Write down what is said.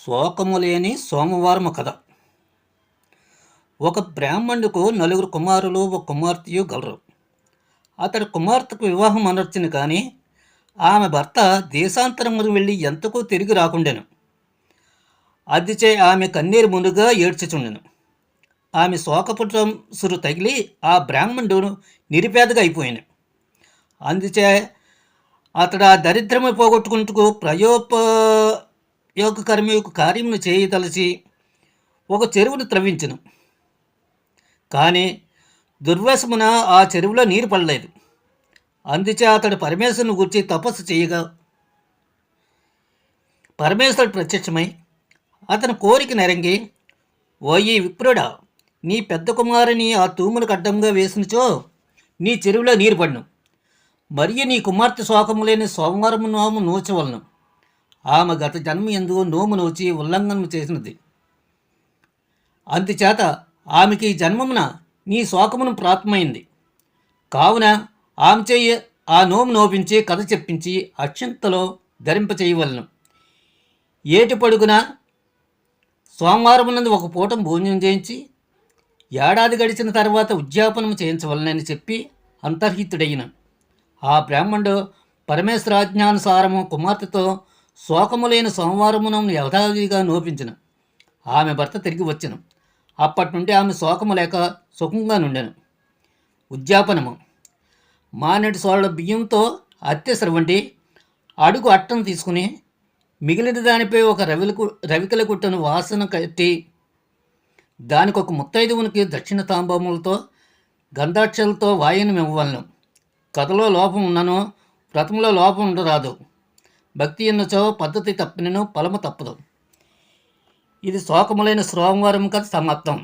శోకము లేని సోమవారము కథ. ఒక బ్రాహ్మణుకు 4 కుమారులు, ఒక కుమార్తెయు గలరు. అతడి కుమార్తెకు వివాహం అనర్చును, కానీ ఆమె భర్త దేశాంతరమును వెళ్ళి ఎంతకు తిరిగి రాకుండెను. అదిచే ఆమె కన్నీరు మునుగా ఏడ్చుచుండెను. ఆమె శోకపుటంసురు తగిలి ఆ బ్రాహ్మణుడు నిరుపేదగా అయిపోయాను. అందుచే అతడు ఆ దరిద్రము పోగొట్టుకుంటూ యోగకర్మయొక కార్యమును చేయదలచి ఒక చెరువును త్రవ్వించును. కానీ దుర్వశమున ఆ చెరువులో నీరు పడలేదు. అందుచే అతడు పరమేశ్వరుని గురించి తపస్సు చేయగా పరమేశ్వరుడు ప్రత్యక్షమై అతని కోరిక నెరంగి, ఓయి విప్రుడా, నీ పెద్ద కుమారుని ఆ తూములకు అడ్డంగా వేసినచో నీ చెరువులో నీరు పడును. మరియు నీ కుమార్తె శోకము లేని సోమవారము నోము నోచవలను. ఆమె గత జన్మ ఎందు నోము నోచి ఉల్లంఘనము చేసినది. అందుచేత ఆమెకి ఈ జన్మమున నీ శోకమును ప్రాప్తమైంది. కావున ఆమె చెయ్యి ఆ నోము నోపించి కథ చెప్పించి అక్షంతలో ధరింపచేయవలను. ఏటి పొడుగున సోమవారమునందు ఒక పూటం భోజనం చేయించి ఏడాది గడిచిన తర్వాత ఉద్యాపనం చేయించవలనని చెప్పి అంతర్హితుడైన ఆ బ్రాహ్మణుడు పరమేశ్వరాజ్ఞానుసారము కుమార్తెతో శోకము లేని సోమవారమును యథావిధిగా నోపించిన. ఆమె భర్త తిరిగి వచ్చెను. అప్పటి నుండి ఆమె శోకము లేక సుఖంగా నుండెను. ఉద్యాపనము. మానటి సోళ్ళ బియ్యంతో అత్తెసరు వండి అడుగు అట్టను తీసుకుని మిగిలిన దానిపై ఒక రవికల గుట్టను వాసన కట్టి దానికి ఒక ముత్తైదువునికి దక్షిణ తాంబూములతో గంధాక్షలతో వాయును ఇవ్వవలను. కథలో లోపం ఉన్ననో వ్రతంలో లోపం ఉండరాదు. భక్తి ఎన్నచో పద్ధతి తప్పినను ఫలము తప్పదు. ఇది శోకములైన సోమవారం కథ సమాప్తం.